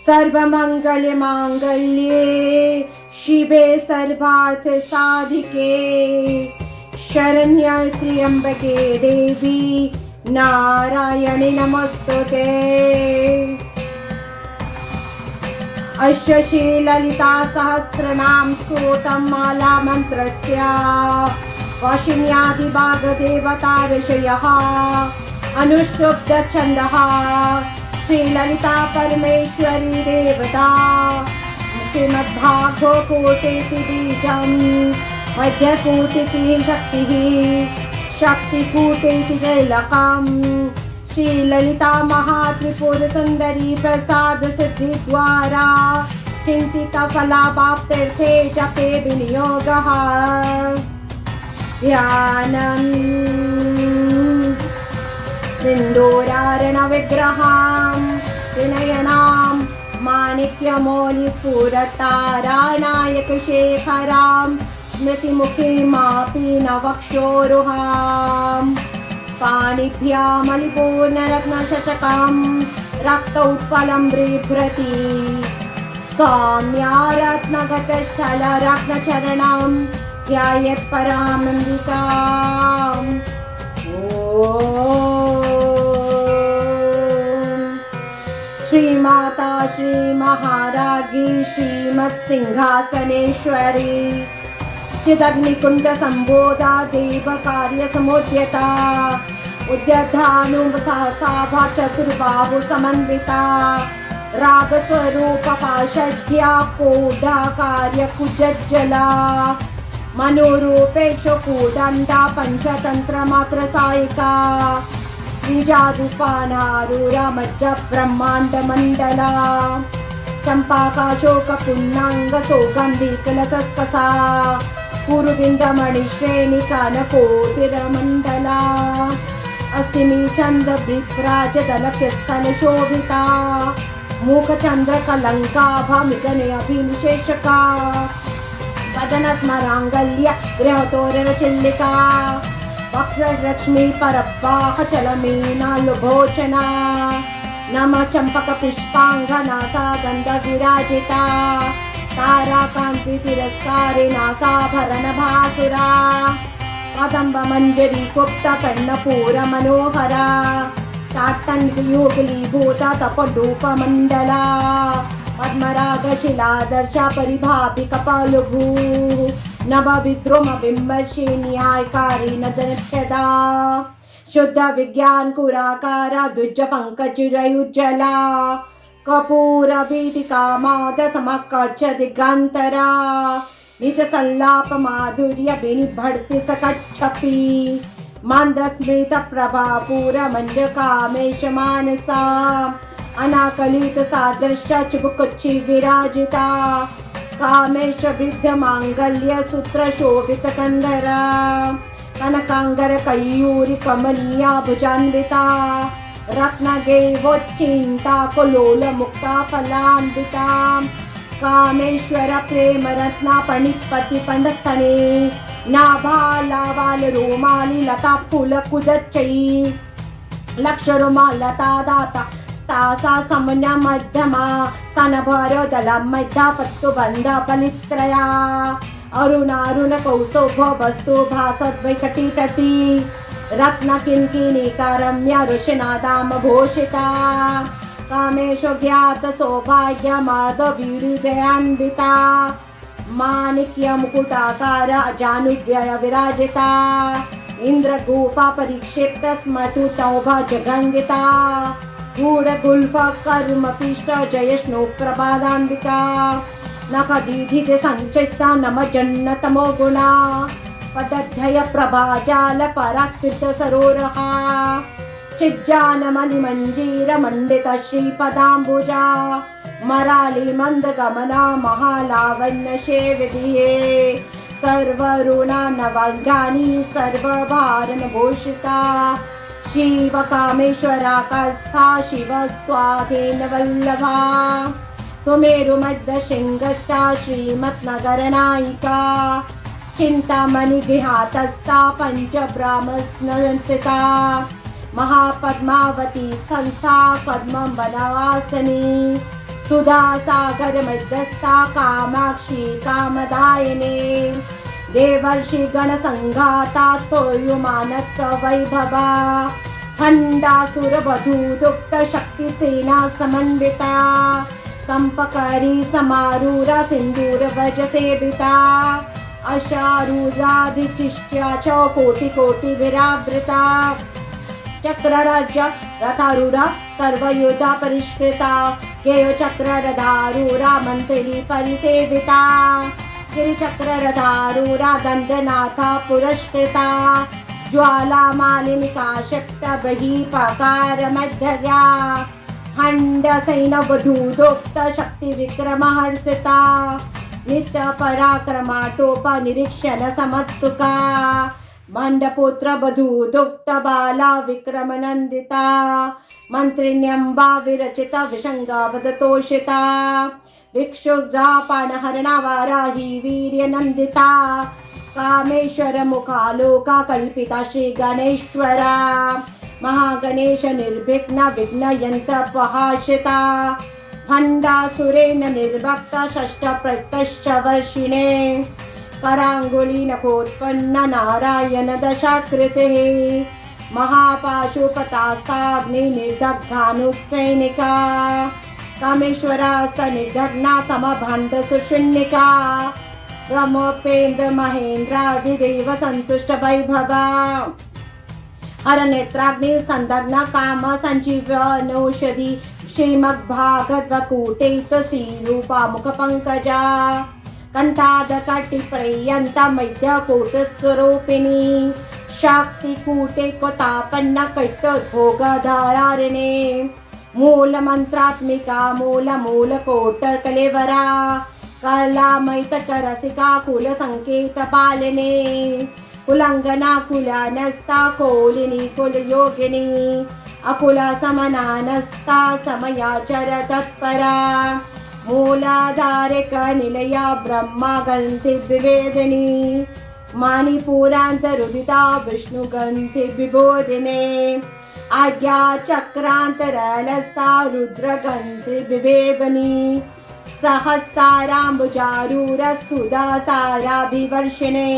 सर्वमंगल मांगल्ये शिवे सर्वार्थ साधिके शरण्य त्र्यंबके देवी नारायणी नमस्तुते। अस्य श्री ललिता सहस्रनाम स्तोत्रम् माला मंत्रस्य वाशिन्यादिभाग देवता ऋषयः अनुष्टुप्त छन्दः श्री ललिता परमेश्वरी देवता श्रीमद्भागवतकोटिति बीजं मध्यकोटिति शक्तिः शक्तिकूटेति कीलकम् श्री ललिता महात्रिपुर सुंदरी प्रसाद सिद्धि द्वारा चिंतित फलाप्त्यर्थे जपे विनियोगः। ध्यानम् सिन्दूरार्णव विग्रहां त्रिनयनां माणिक्यमौलिस्फुरतारानायक शेखरां स्मृतिमुखीमापि नवक्षोरुहां पाणिभ्यामलिपूर्णरत्नशतकां रक्तोत्पलं बिभ्रति सौम्या रत्नघटस्थलरत्नचरणं ध्यायेत् परामम्बिकाम्। श्री माता श्री महाराज्ञी श्रीमत्सिंहासनेश्वरी चिदग्निकुंड संबोधा देव कार्य समुद्यता उद्यधानुसहसाभा चतुर्बाहु समन्विता राग स्वरूप पाशद्या कोडा कार्य कुजज्जला मनोरूपेक्षु कूदंडा पंचतंत्र मात्र सायिका निजादुपानारूरा मज्ज ब्रह्मांड मंडला चंपाकाशोक पुन्नांग सौगंधी कलसत्कसा कुरुबिंदमणि श्रेणी कानकोटिरमंडला अस्तिमी चंद्र बिभ्राज दलक्यस्थल शोभिता मुख चंद्र कलंकाभा मिगने अभिनिषेचका वदन स्मरांगल्य गृहतोरण चिल्लिका वक्रलक्ष्मी परब्बाह चलमीनालुभोचना नम चंपक पुष्पांगना सा गंध विराजिता तारा कांति तिरस्कारे नासाभरण भासुरा कदंब मंजरी गुप्त कर्णपूर मनोहरा ताटंकयुगली भूता तपडूप मंडला पद्मराग शिलादर्शा परिभाभि कपालभू नभ विद्रुम बिंबर्षि न्यायकारी नदनच्छदा शुद्ध विज्ञान कुराकारा द्विज पंकज रयुज्जला कपूर भीतिका माद समकर्ष दिगंतरा निज संलाप माधुर्य बिनिभड़ति सकच्छपि मंद स्मित प्रभा पूर मंज कामेश मानसा अनाकलित सादृश्य चुबकुच्छि विराजिता कामेश वृद्ध मांगल्य सूत्र शोभित कंदरा कनकांगर कयूरी कमनीया भुजान्विता रत्नगेवोच्चिन्ता कुलोल मुक्ता फलान्विता कामेश्वर प्रेम रत्ना पणिपति पंडस्तने नाभालावाल रोमाली लता फूल कुदच्चई लक्ष रोमाल लता दाता तासा समन्या मध्यमा स्तनभर दला मध्या पत्तु बंध बलित्रया अरुणारुण कौसोभ वस्तु भासद वैकटी तटी रत्न किंकिनीका रम्या ऋषिनादाम भूषिता कामेश ज्ञात सौभाग्य माधवीरुदयान्विता माणिक्य मुकुटाकार जानुद्वय विराजिता इंद्रगोपा परिक्षिप्त स्मतुतौभा जगंगिता गूढ़ गुल्फ कर्म पिष्ट जयष्णु प्रभादान्विका नख दीधित संचिता नम जन्न तमो गुणा पदध्यय प्रभा जाल पराकृत सरोरहा चिज्जान मणि मंजीर मंडित श्रीपदाम्बुजा मराली मंद गमना महालावण्य सेविधिये सर्वरुणा नवांगानी सर्वभारण भूषिता शिव कामेश्वरा कस्था शिव स्वाधीन वल्लभा सुमेरु मध्य शिंगष्टा श्रीमत्नगर नायिका चिंतामणि गृहातस्था पंच ब्राह्मस्नसिता महापद्मावती संस्था पद्मं वनवासिनी सुधा सागर मध्यस्था कामाक्षी कामदायिनी देवर्षि गण संघाता स्तोयुमानत्व वैभवा खंडासुर वधू दुक्त शक्ति सेना समन्विता संपकरी समारूरा सिंदूर वज सेविता अशारूराधिचिष्ट्या च कोटि कोटि विरावृता चक्रराज्य रथारूढ़ा सर्वयुधा परिष्कृता गेय चक्र रथारूढ़ा मंत्रिणी परिसेविता गिरिचक्र रथारूढ़ा दंडनाथा पुरस्कृता ज्वाला मालिनिका शक्त बृहीपकार मध्यया खंड सैन वधूदोक्त शक्ति विक्रम हर्षिता नित्य पराक्रमा टोपा निरीक्षण समत्सुका मंडपुत्र वधूदुक्त बाला विक्रम नंदिता मंत्रिण्यंबा विरचित विशंगा वदतोषिता भिक्षुग्रा पाणहरणा वाराही वीर्य नंदिता कामेश्वर मुखालोका कल्पिता श्री गणेश्वरा महागणेश निर्विघ्न विघ्नयंत प्रहासिता भंडासुरेण निर्भक्त षष्ठ प्रत्यक्ष वर्षिणे करांगुली नखोत्पन्न नारायण दशाकृते महापाशुपतास्ताग्नि निर्दग्धानुसैनिका कामेश्वरास्त निर्दग्ना समभाण्ड सुशून्यका ब्रह्मोपेन्द्र महेन्द्राधिदेव संतुष्ट वैभवा हर नेत्राग्नि संदग्न काम संजीवनौषधि श्रीमद्भागवतकूटे तुलसीरूपा मुख पंकजा कंठाद कटि पर्यंत मैद्यकूटस्वरूपिणी शाक्तिकूटे कोतापन्न कैटोद्भोगधारारिणे मूल मंत्रात्मिका मूल मूल कोट कलेवरा कलामैतक रसिका कुल संकेत पालिने कुलंगना कुलानस्ता कोलिनी कुल योगिनी अकुला समनानस्ता समयाचर तत्परा मूलाधारिक निलया ब्रह्मा गंधि विवेदिनी मणिपुरांतरुदिता विष्णु गंधि विबोधिने आज्ञा चक्रांतरलस्ता रुद्र गंधि विवेदिनी सहस्राम्बुजारूर सुधा साराभिवर्षिणे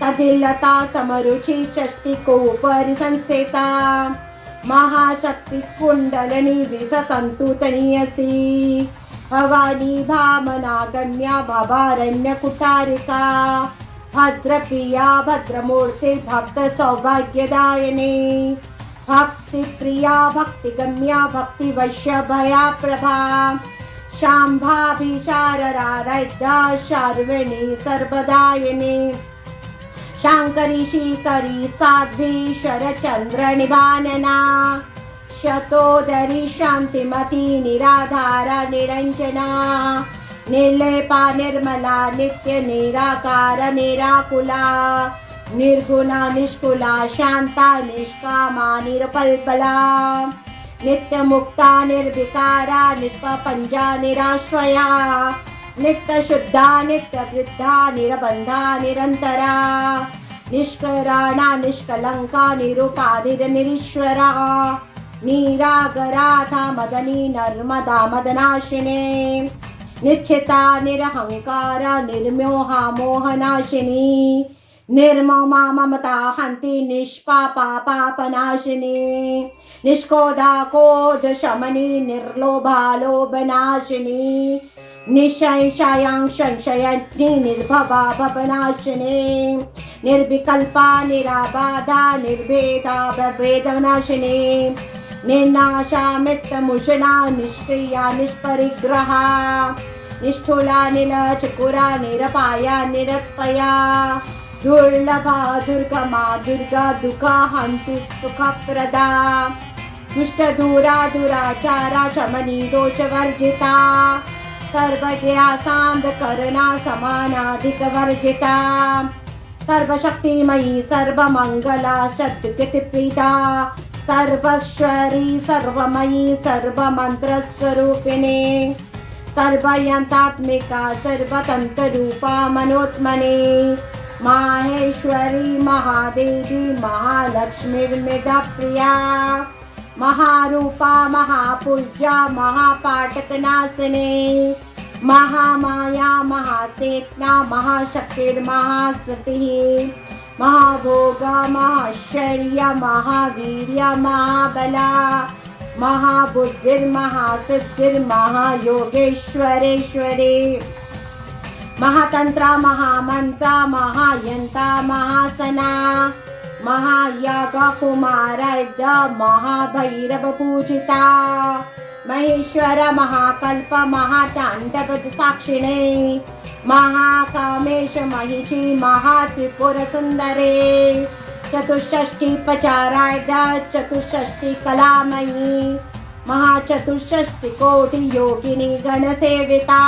तदिलता समरुचि षष्टिकोपरि संस्थिता महाशक्ति कुंडलिनी विसतंतुतनीयसी भवानी भामनागम्या भवारण्य कुटारिका भद्रप्रिया भद्रमूर्ति भक्त सौभाग्यदायिनी भक्ति प्रिया भक्तिगम्या भक्ति वैश्य भया प्रभा शाम्भाभिशाररारद्धा शार्विणी सर्वदायिनी शांकरी शीकरी साध्वी शरचंद्र निभानना शतोदरी शांतिमती निराधारा निरंजना निर्लेपा निर्मला नित्य निराकार निराकुला निर्गुणा निष्कुला शांता निष्कामा निरपल्पला नित्य मुक्ता निर्विकारा निष्पंजा निराश्रया नित्य शुद्धा नित्य वृद्धा निरबंधा निरंतरा निष्कराणा निष्कलंका निरुपाधिर निरीश्वरा निरागराथा मदनी नर्मदा मदनाशिने निश्चिता निरहंकारा निर्मोहा मोहनाशिनी निर्ममा ममता हंति निष्पापा पापनाशिनी निष्कोधा कोध शमनी निर्लोभा लोभनाशिनी निशंशयां संशयज्ञ निर्भवा भवनाशिनी निर्विकल्पा निराबाधा निर्भेदा भवेदनाशिनी निर्नाशा मित्रमुषणा निष्क्रिया निष्परिग्रहा निष्ठुला नीलचकुरा निरपाया निरत्पया दुर्लभा दुर्गमा दुर्गा दुःखा हन्तु सुखप्रदा दुष्ट दूरा दुराचारा शमनी दोषवर्जिता सर्वज्ञा सान्धकरणा समानाधिकवर्जिता सर्वशक्तिमयी सर्वमंगला सद्गतिप्रीता सर्वश्वरी सर्वमयी सर्वमंत्रस्वरूपिणी सर्वयंत्रात्मिका सर्वतंत्ररूपा मनोत्मने माहेश्वरी महादेवी महालक्ष्मीर्मिदा प्रिया महारूपा महापूज्या महापाटकनाशने महामाया महासेना महाशक्तिर्महासतिः महाभोगा महाशौर्य महावीर्य महाबला महाबुद्धिर्महासिद्धिर्महायोगेश्वरेश्वरी महातंत्रा महामंत्रा महायंता महासना महायागा कुमारद्या महाभैरव पूजिता महेश्वर महाकल्प महातांडव साक्षिणे महाकामेश महिषी महात्रिपुर सुंदरे चतुष्षष्टि पचारार्धा चतुष्षष्टि कलामयी महाचतुष्षष्टि कोटि योगिनी गणसेविता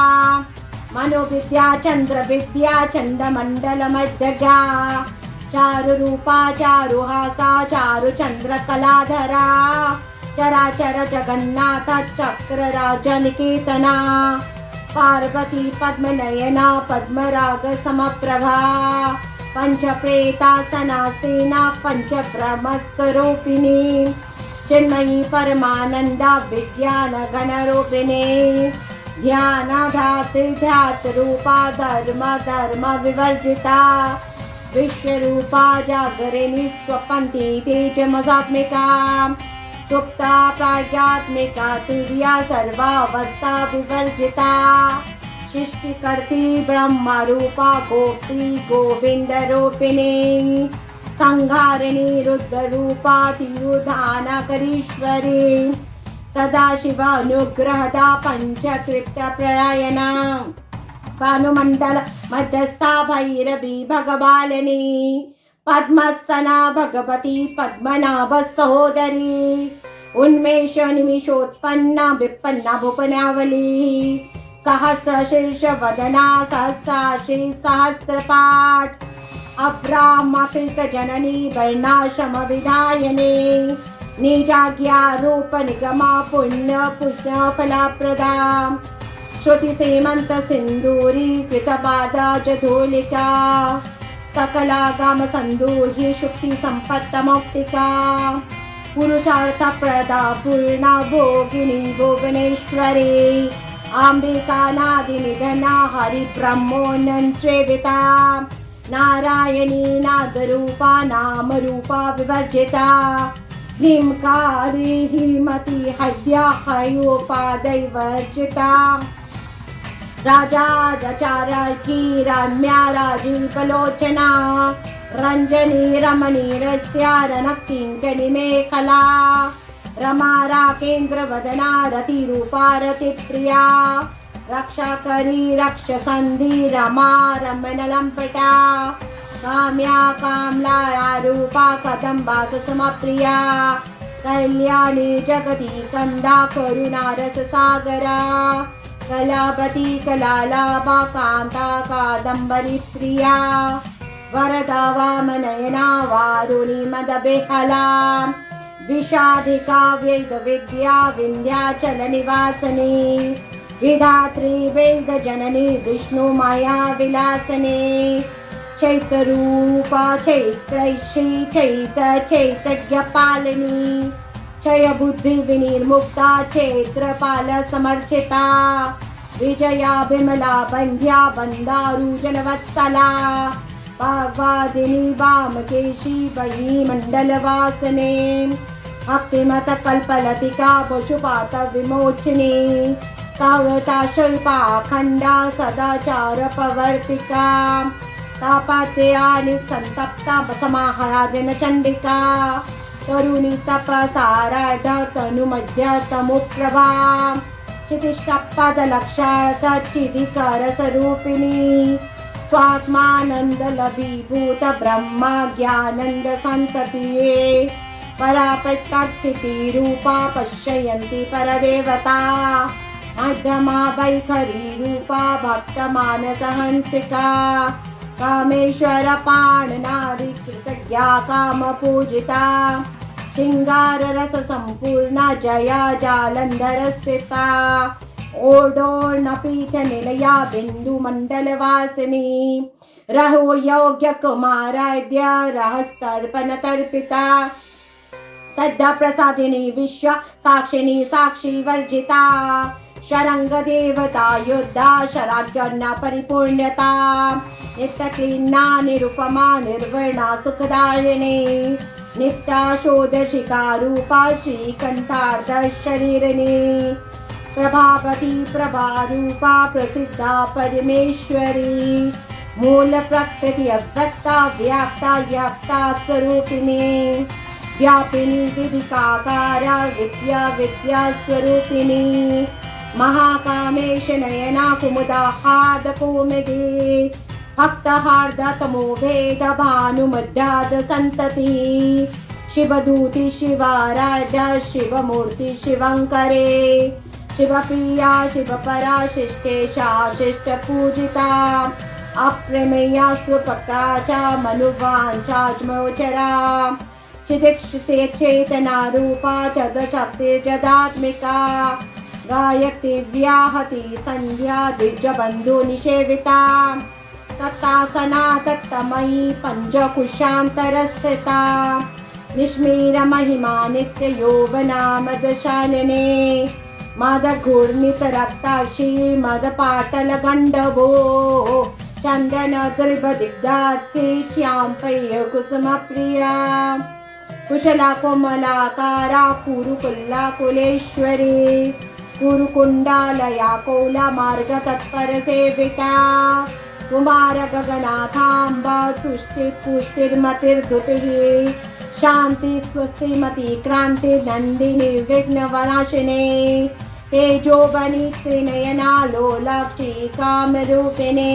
मनोविद्या चंद्र विद्या चंद्रमंडल मध्यगा चारु रूपा चारुहासा चारु चंद्र कलाधरा चराचर जगन्नाथ चक्र राजनिकेतना पार्वती पद्मनयना पद्मराग समप्रभा पंच प्रेतासनासेना पंच ब्रह्मस्वरूपिणी चिन्मयी परमानंदा विज्ञान गणरूपिणी ध्यानाधात्री ध्यातरूपा धर्म धर्म विवर्जिता विश्वरूपा जागरिणी स्वपन्ती तेजमसात्मिका सुप्ता प्राज्ञात्मिका तुर्या सर्वावस्था विवर्जिता सृष्टिकर्ती ब्रह्मरूपा गोप्ती गोविंद रूपिणी संहारिणी रुद्ररूपा तिरुधानकरीश्वरी सदाशिव अनुग्रहदा पंचकृत्य प्रयायना भानुमंडल मध्यस्था भैरवी भगवालिनी पद्मसना भगवती पद्मनाभ सहोदरी उन्मेष निमिषोत्पन्ना विपन्ना भूपनावली सहस्रशीर्ष वदना सहस्राशी सहस्रपाठ अब्राह्मकृत जननी वर्णाश्रम विधायिनी निजाज्ञा रूप निगमा पुण्य पुण्य फलप्रदा श्रुति सीमंत सिंदूरी कृतपादा जधूलिका सकलागम संदूहि शुक्ति संपत्त मौक्तिका पुरुषार्थ प्रदा पूर्णा भोगिनी भुवनेश्वरी अंबिका नादि निधना हरि ब्रह्मोन्नसेविता नारायणी नादरूपा नाम रूपा विवर्जिता ह्रींकारी ह्रीमती हद्या हयोपादैवर्जिता राजाचार्यकी रम्या राजीवलोचना रंजनी रमणी रस्या रणकिंकणी मेखला रमा राकेन्द्र वदना रतिरूपा रतिप्रिया रक्षाकरी रक्षसन्धि रमा रमणलम्पटा काम्या कामला रूपा कदम्बा कुसुमप्रिया कल्याणी जगती कंदा करुणा रससागरा कलावती कलालाभा कांता कादम्बरी प्रिया वरदा वामनयना वारुणी मदबेहला विषाधिका वेद विद्या विंध्याचल निवासिनी विधात्री वेद जननी विष्णु माया विलासिनी चैतरूपा चैत्रैषी चैतज्ञपालिनी क्षय बुद्धि विनिर्मुक्ता क्षेत्रपाल समर्चिता विजया विमला बंध्या बंदारू जनवत्सला भागवादिनी वामकेशी वही मंडलवासिनी भक्तिमत कल्पलतिका पशुपात विमोचिनी सावता शिल्पा खंडा सदाचार प्रवर्तिका तापत्या निसंतप्ता समाहराजन चंडिका तरुणी तपसाराध तनुमध्य तमुप्रभा चितिष्टपद लक्षार्थ चिदिकर स्वरूपिणी स्वात्मानंद लभीभूत ब्रह्मा ज्ञानंद संततिये पराप्रत्यक्षिति रूपा पश्यन्ति परदेवता मध्यमा वैखरी रूपा भक्त मानस हंसिका कामेश्वर पाण नारी कृतज्ञा काम पूजिता श्रृंगार रस संपूर्णा जया जालंधर स्थिता ओडोर्ण पीठ निलया बिंदु मंडल वासिनी रहो योग्य कुमाराद्य रहस्तर्पण तर्पिता सद्या प्रसादिनी विश्व साक्षिणी साक्षी वर्जिता शरंग देवता योद्धा शराज्ञा परिपूर्णता नित्य क्लीना निरुपमा निर्वर्णा सुखदायिनी नित्या शोधशिखा रूपा श्रीकंठार्ध शरीरिणी प्रभावती प्रभारूपा प्रसिद्धा परमेश्वरी मूल प्रकृति अव्यक्ता व्याक्ता व्याक्ता स्वरूपिणी व्यापिनी विधिकाकारा विद्या विद्या स्वरूपिणी महाकामेश नयना कुमुदाहाद कौमुदी भक्तहार्द तमो भेद भानुमध्याद संतति शिवदूति शिवाराध्या शिवमूर्ति शिवंकरे शिवप्रिया शिवपरा शिष्टेशा शिष्ट पूजिता अप्रमेया स्वपकाचा मनुवांचाज्मोचरा चिदिक्षिते चेतना रूपा चदशक्तिर्जदात्मिका गायत्री व्याहति संध्या द्विजबन्धु निषेविता तत्तासना तत्तमयी पंचकुशान्तरस्थिता निष्मीर महिमा नित्य यौवना मदशालिने मदघूर्णित रक्ताक्षी मदपाटल गण्डभो चन्दन द्रिभदिग्धार्थे च्याम्पय्य कुसुमप्रिया कुशला कोमलाकारा कुरुकुल्ला कुलेश्वरी कुरुकुण्डालया कोला मार्ग तत्पर सेविता कुमार गगनाथाम्बा तुष्टि पुष्टिर्मतिर्धुतिः शांति स्वस्तिमती क्रांति नंदिनी विघ्नवनाशिने तेजोबनी त्रिनयना लोलाक्षी कामरूपिणे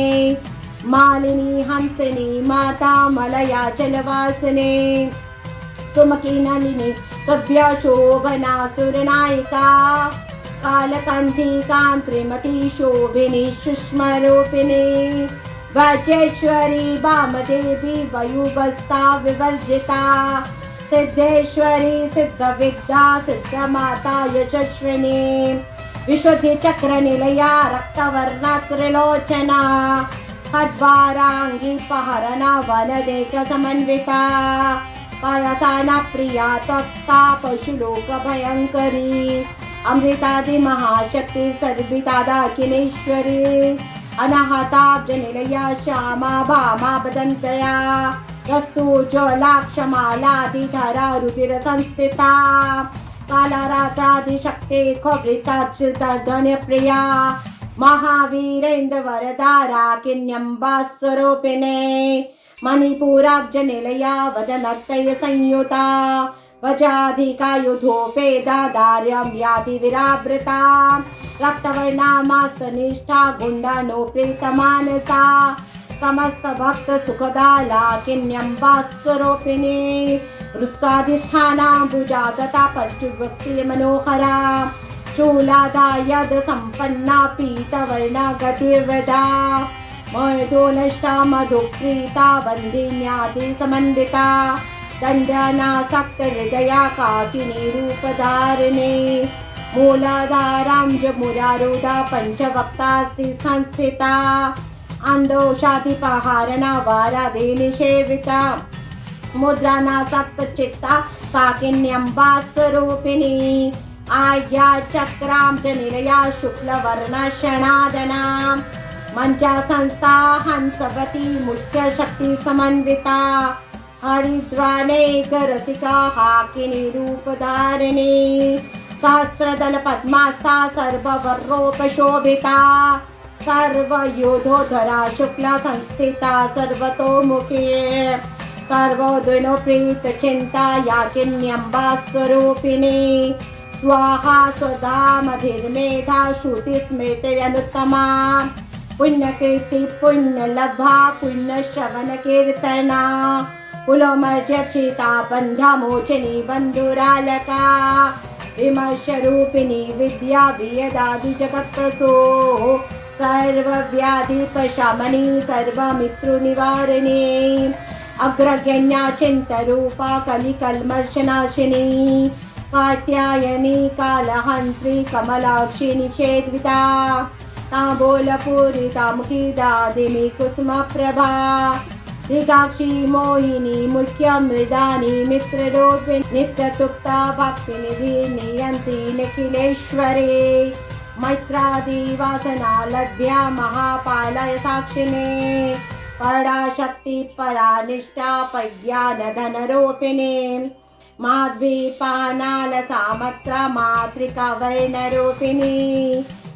मालिनी हंसिनी माता मलया चलवासिने सुमकी नलिनी सभ्या शोभना सुरनायिका कालकंठी कांत्रिमती शोभिनी सुष्मरूपिणी वज्रेश्वरी वामदेवी वयुबस्ता विवर्जिता सिद्धेश्वरी सिद्धविद्या सिद्धमाता यशस्विनी विशुद्धि चक्र निलया रक्तवर्णा त्रिलोचना खड्वारांगी पहरना वनदेक समन्विता पायसाना प्रिया त्वक्स्था पशुलोक भयंकरी अमृतादि महाशक्ति सर्विता दाकिनेश्वरी अनाहताब्जनिलया श्यामा भामा बदन्तया कस्तूर्जलाक्षमालादिधरा रुधिरसंस्थिता कालारात्रादिशक्ते खवृताच्युतगणप्रिया महावीरेन्द्रवरदारा किन्यम्बास्वरूपिणे मणिपुराब्जनिलया वदनर्तय संयुता वजाधिका युधोपेदा दार्यं याति विरावृता रक्तवर्णामास्तनिष्ठा गुण्डानो प्रीतमानसा समस्त भक्त सुखदा लाकिन्यम्बास्वरूपिणी रुस्साधिष्ठाना भुजागता परशुभक्ति मनोहरा शूलादायद संपन्ना पीतवर्णा गतिर्वृधा मधुनष्टा मधुप्रीता वन्दिन्यादि समन्विता दण्डनासक्त हृदया काकिनी रूपधारिणी मूलाधारां जमुरारूढा पञ्चवक्तास्ति संस्थिता अंधोषाधिपहारणा वाराधि निषेविता मुद्रानासक्त चित्ता साकिन्यम्बास्वरूपिणी आज्ञा चक्रां च निलया शुक्लवर्णशणादना मंचा संस्था हंसवती मुख्य शक्ति समन्विता हरिद्रानेक रसिका हाकिनी रूपधारिणी सहस्रदल पद्मास्था सर्ववर्णोपशोभिता सर्वयोधोधरा शुक्ला संस्थिता सर्वतोमुखी सर्वोद्विनो प्रीत चिंता याकिन्यम्बा स्वरूपिणी स्वाहा स्वधा मधिर्मेधा श्रुति स्मृतिरनुत्तमा पुण्यकीर्ति पुण्यलभा पुण्यश्रवण कीर्तना कुलमर्जिता बंधामोचनी बंधुरालका विमर्शरूपिणी विद्या वियदादि जगत्प्रसो सर्वव्याधिपशमनी सर्वमित्रुनिवारिणी अग्रगण्या चिन्तरूपा कलिकल्मर्शनाशिनी कात्यायनी कालहन्त्री कमलाक्षी निषेद्विता ताम्बूलपूरिता मुखी दादिमी कुसुमप्रभा विकाक्षी मोहिनी मुख्य मृदानी मित्ररूपिणी नित्यतुक्ता भक्तिनिधि नियन्ति निखिलेश्वरे मैत्रादिवासना लभ्या महापालय साक्षिणे पराशक्ति परानिष्ठा प्रज्ञानधनरूपिणे माध्वीपानालसामत्रा मातृका वर्णरूपिणी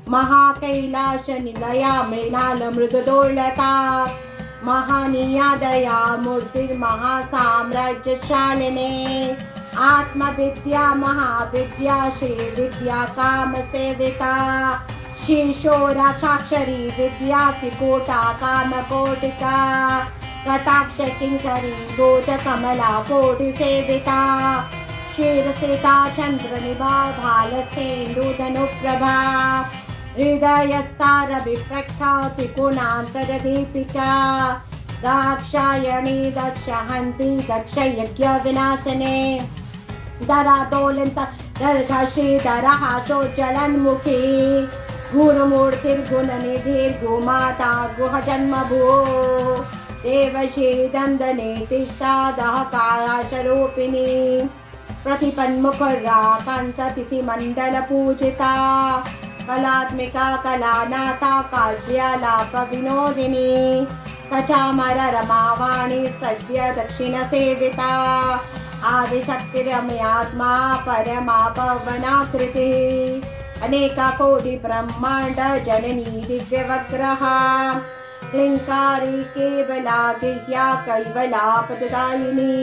महाकैलाश निलया मृणाल मृदुदोलता महानीया दया मूर्तिर्महासाम्राज्यशालिने आत्मविद्या महाविद्या श्रीविद्या काम सेविता शीर्षोराक्षाक्षरी विद्या त्रिकोटा कामकोटिका कटाक्ष किंकरी गोट कमला कोटि सेविता क्षीरस्थिता चंद्रनिभा भालस्तेन्दुधनुप्रभा हृदयस्तारविप्रख्या त्रिकोणान्तरदीपिका दाक्षायणी दक्षहन्ति दक्षयज्ञविनाशने दरादोलन्त दर्घशीधरः चोज्ज्वलन्मुखी गुरुमूर्तिर्गुणनिधिर्गुमाता गुहजन्मभूः देवशी दन्दने तिष्ठा दहकाशरूपिणी प्रतिपन्मुखराकान्ततिथिमण्डलपूजिता कलात्मिका कलानाथा काव्यालापविनोदिनी सचामर रमावाणी सद्य दक्षिणसेविता आदिशक्तिरमयात्मा परमा पवनाकृतिः अनेका कोटि ब्रह्मांड जननी दिव्यवग्रह क्लिंकारी केवला गिह्या कैवलापदायिनी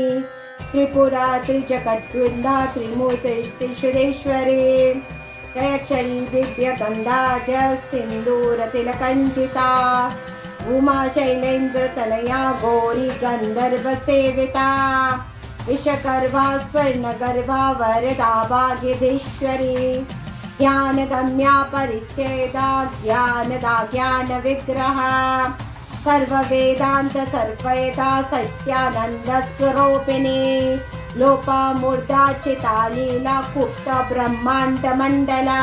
त्रिपुरा त्रिजगद्वृंदा त्रिमूर्तिश्रीश्वरी त्रयक्षरी दिव्यगंधाद्य सिंदूरतिलकंचिता उमा शैलेन्द्रतनया गौरी गंधर्वसेविता विश्वगर्भा स्वर्णगर्भा वरदा भाग्यधीश्वरी ज्ञानगम्या परिच्छेदा ज्ञानदा ज्ञानविग्रह सर्ववेदांत सर्ववेदा सत्यानंद स्वरूपिणी लोपामूर्धाचिता लीला कुप्त ब्रह्मांड मंडला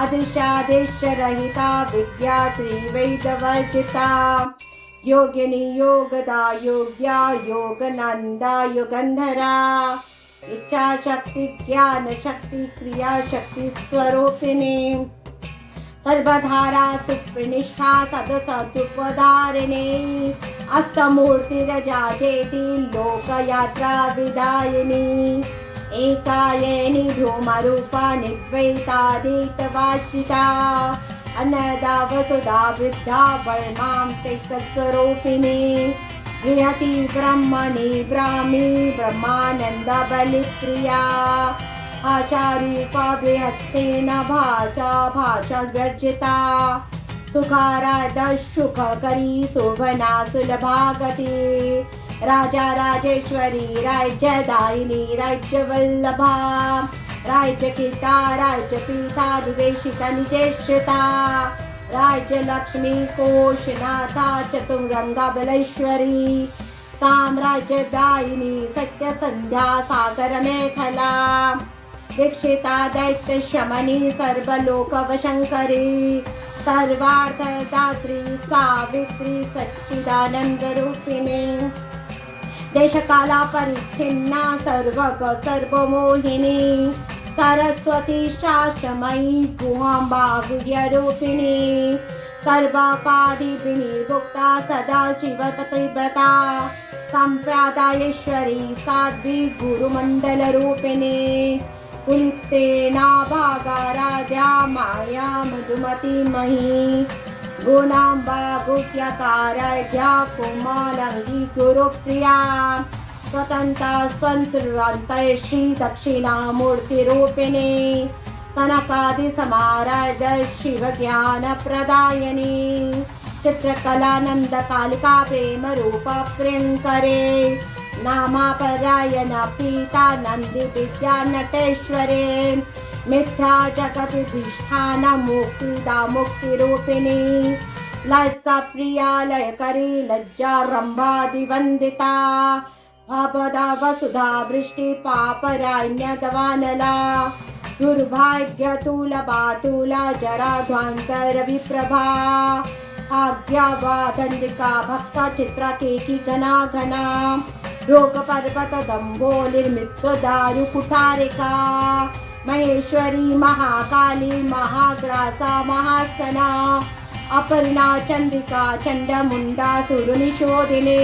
अदृशादेशरहिता विद्या त्रिवेदवर्जिता योगिनी योगदा योग्या योगनंदा युगंधरा इच्छा शक्ति ज्ञान शक्ति क्रिया शक्ति स्वरूपिणी सर्वधारा सुप्रनिष्ठा सदसदुपधारिणी अष्टमूर्तिरजाजेति लोकयात्रा विदायिनी एकायनी भ्रूमरूपा निर्द्वैतादितवाचिता अन्नदा वसुधा वृद्धा वर्मां तैकस्वरूपिणी बृहति ब्रह्मणि ब्राह्मी ब्रह्मानंद बलिप्रिया भाषारूपा बृहत्सेन भाषा भाषा वर्जिता सुखाराध सुखकरी शोभना सुलभागति राजा राजेश्वरी राज्यदायिनी राज्यवल्लभा राज्यकीर्ता राज्यपीठा निवेशिता निजेश्रिता राज्यलक्ष्मी कोशनाथा चतुरंगा बलेश्वरी साम्राज्यदायिनी सत्यसंध्या सागर मेखला दीक्षिता दैत्य शमनी सर्वलोकवशंकरी सर्वार्थदात्री सावित्री सच्चिदानंद रूपिणी देशकाला परिच्छिन्ना सर्वग सर्वमोहिनी सरस्वती शास्त्रमयी गुहाम्बा गुह्यरूपिणी सर्वापादिविनिर्भुक्ता सदा शिवपतिव्रता संप्रदायेश्वरी साध्वी गुरुमण्डलरूपिणी कुलित्तेना भागाराध्या माया मधुमतीमयी गुणाम्बा गुह्यकाराध्या कुमारङ्गी गुरुप्रिया स्वतंत्र स्वतंत्रश्री दक्षिणामूर्तिरूपिणी सनकादि समाराध शिव ज्ञान प्रदायिनी चित्रकलानंद कालिका प्रेम रूप प्रियंकरे नामापरायण पीता नंदी विद्या नटेश्वरे मिथ्या जगतिधिष्ठान मुक्तिदा मुक्तिरूपिणी लज्जा प्रिया लयकरी लज्जा रंभादिवंदिता भवदा वसुधा वृष्टि पापराण्यदवानला दुर्भाग्य तुला बातुला जरा ध्वांतर विप्रभा आज्ञावादंडिका भक्ता चित्रा केकी घना घना रोग पर्वत दंभोलिर्मृत्यु दारु कुठारिका महेश्वरी महाकाली महाग्रासा महासना अपर्णा चंडिका चंडमुंडा सुरनिशोधिनी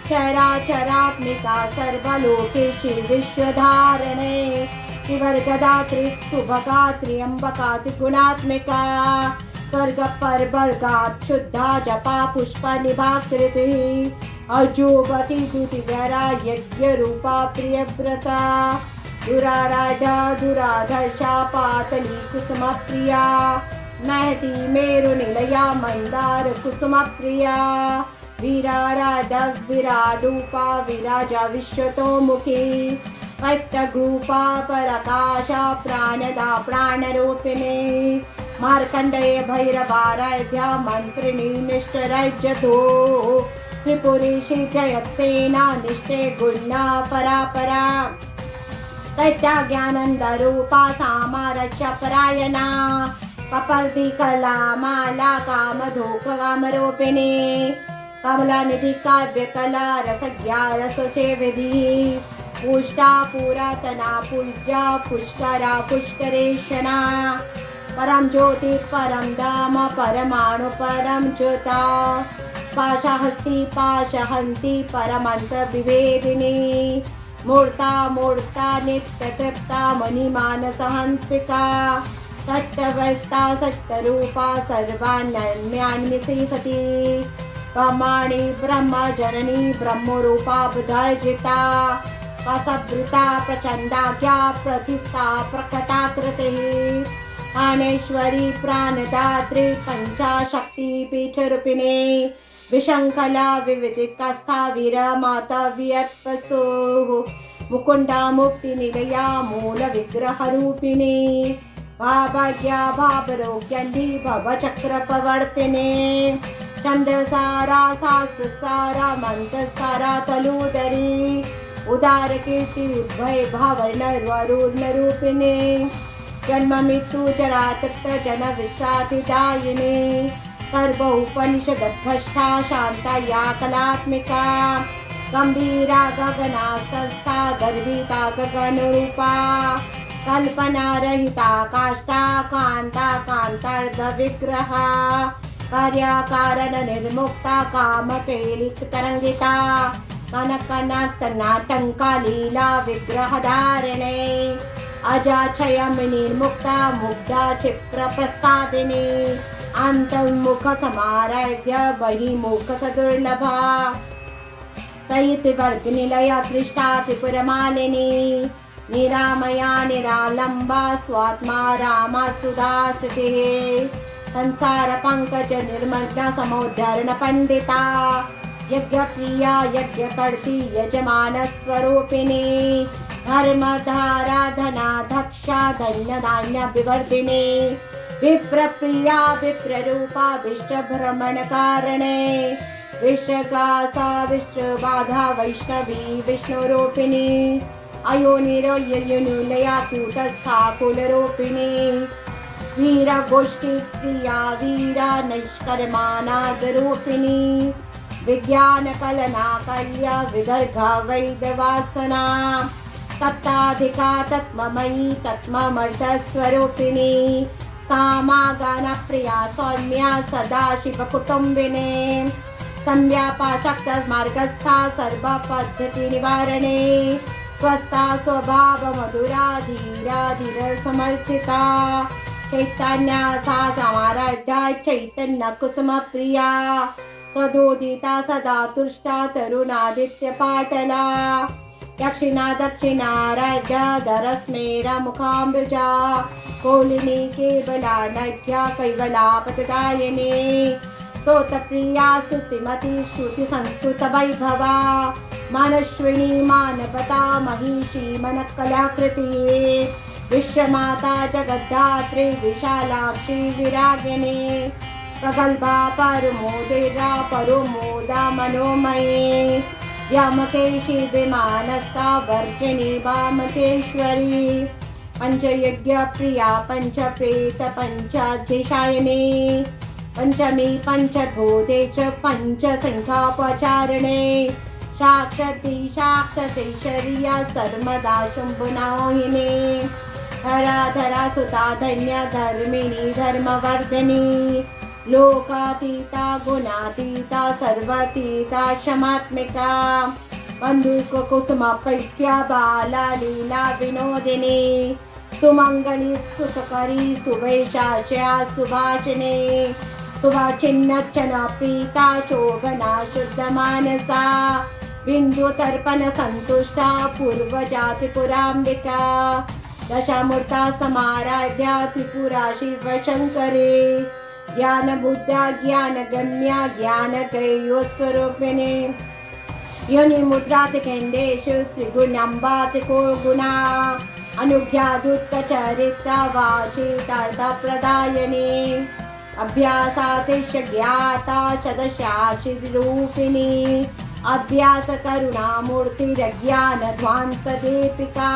चराचरात्मिका सर्वलोकेशी विश्वधारणे त्रिवर्गदात्री सुभगा त्र्यंबका त्रिगुणात्मिका स्वर्ग परवर्गात् शुद्धा जपा पुष्प निभाकृति अजोबती दुतिगरा यज्ञ रूपा प्रियव्रता दुराराधा दुराधर्षा पातली कुसुम प्रिया महती मेरु निलया मंदार कुसुम प्रिया वीराराधा विराडूपा विराजा विश्वतोमुखी वैत्यग्रूपा पराकाशा प्राणदा प्राणरूपिणी मार्कंडेय भैरवाराध्या मंत्रिणी निष्ठरजतो त्रिपुरीशी जयत्सेना निष्ठे गुणा परापरा सत्या ज्ञानंद रूपा सामारच्य परायणा कपर्दी कला माला कामधोक कामरूपिणी कमला निधि काव्य कला रसज्ञा रससेविधी पुष्टा पुरातना पूज्या पुष्करा पुष्करेशना परम ज्योति परम धाम परमाणु परम ज्योता पाशहस्ती पाशहंती परमंत्र विभेदिनी मूर्ता मूर्ता नित्य तृप्ता मणिमानसहंसिका सत्यव्रता सत्यरूपा सर्वान्यन्यान्विषी सती ब्रह्माणि ब्रह्म जननी ब्रह्मरूपा बुधर्जिता वसभृता प्रचंडाख्या प्रतिष्ठा प्रकटाकृतिः आनेश्वरी प्राणदात्री पंचाशक्ति पीठरूपिणी विशंखला विविधिकस्था वीरमाता वियत्पसुः मुकुंडा मुक्ति निलया मूल विग्रह रूपिणी भाभाग्या भावरोग्यंडी भवचक्र प्रवर्तिने चंद्रसारा शास्त्रसारा मंत्रसारा तलुदरी उदार कीर्ति उद्भय भावर्ण रूपिणी जन्म मृत्यु जरा तप्त जन विश्रातिदायिनी सर्व उपनिषदभ्रष्टा शांता या कलात्मिका गंभीरा गगनास्तस्था गर्भिता गगनरूपा कल्पना रहिता काष्ठा कांता कांतार्ध विग्रहा कार्याकारण निर्मुक्ता कामकेलिक तरंगिता कनकनाटंका लीला विग्रह धारणे अजाक्षयमिनिर्मुक्ता मुग्धा क्षिप्र प्रसादिनी अंतर्मुख समाराध्य बहिमुख सदुर्लभा त्रयितिवर्ग निलया दृष्टा त्रिपुरमालिनी निरामया निरालंबा स्वात्मा रामा सुधाश्रुतिः संसार पंकज निर्मग्न समोद्धरण पंडिता यज्ञ प्रिया यज्ञ कर्ती यजमान स्वरूपिणी धर्मधाराधना दक्षा धन्य धान्य विवर्धिनी विप्रप्रिया विप्ररूपा विश्वभ्रमण कारणे विश्वगासा विश्वबाधा वैष्णवी विष्णुरूपिणी अयोनिरयनुलया कूटस्था कुलरूपिणी वीरगोष्ठी प्रिया वीरा निष्कर्मानादरूपिणी विज्ञान कलना कल्या विदर्घा वैदवासना तत्ताधिका तत्ममयी तत्ममर्दस्वरूपिणी सामागान प्रिया सौम्या सदाशिव कुटुंबिने संव्यापाशक्त मार्गस्था सर्व पद्धती निवारणे स्वस्था स्वभाव मधुरा धीरा धीर समर्चिता चैतन्या सा समाराध्या चैतन्य कुसुम प्रिया सदोदिता सदा तुष्टा तरुणादित्य पाटला दक्षिणा दक्षिणाराध्या धरस्मेरा मुखाम्बुजा कोलिनी केवला नघ्या कैवलापतदायिनी स्तोत्रप्रिया स्तुतिमती श्रुति संस्कृत वैभवा मनश्विनी मानवता महिषी मनकलाकृति विश्वमाता जगद्धात्री विशालाक्षी विरागिनी प्रगल्भा परमोदिरा परोमोदा मनोमयी व्यामकेशी विमानस्था वर्जनी वामकेश्वरी पंचयज्ञ प्रिया पंचप्रेत पंचाधिशायिनी पंचमी पंचभूते च पंचसंख्यापचारणे साक्षाती शर्या सर्वदा शंभुनाहिने धरा सुता धन्य धर्मिणी धर्मवर्धिनी लोकातीता गुणातीता सर्वातीता क्षमात्मिका बंधुक कुसुम पैक्या बाला लीला विनोदिनी सुमंगली सुखकरी सुवैशाच्या सुभाषिने सुभाषिन्नक्षण प्रीता शोभना शुद्ध मानसा बिंदु तर्पण संतुष्टा पूर्वजाति पुरांबिका दशामूर्ता समाराध्या त्रिपुरा शिव शंकरे ज्ञान बुद्धा ज्ञान गम्या ज्ञान स्वरूपिणे योनि मुद्रात केंदेषु त्रिगुणांबा त्रिगुणा अनुज्ञादुत्त चरिता वाचितार्थ प्रदायिनी अभ्यासातिश ज्ञाता शतशाशिरूपिणी अभ्यास करुणामूर्तिरज्ञान ध्वांत दीपिका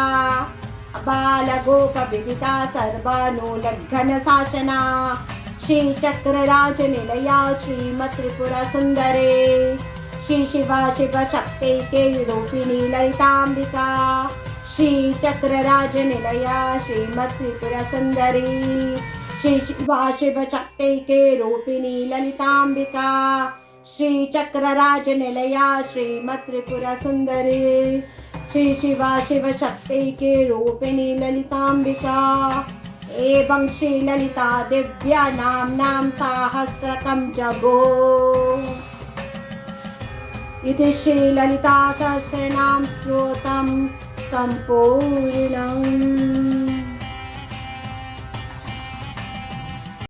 बाल गोप विदिता सर्वानुलग्न शासना श्री चक्रराज निलया श्रीमत् त्रिपुरा सुंदरे श्री शिवा शिव शक्ति के रूपिणी ललितांबिका श्री चक्रराज निलया श्रीमत् त्रिपुरा सुंदरी श्री शिवा शिव शक्ति के रूपिणी ललितांबिका श्री चक्रराज निलया श्रीमत् त्रिपुरा सुंदरी श्री शिवा शिव शक्ति के रूपिणी ललितांबिका एवं श्री ललिता दिव्या नाम्नां सहस्रकं जगो इति श्री ललिता सहस्रनाम स्तोत्रम् संपूर्णम्।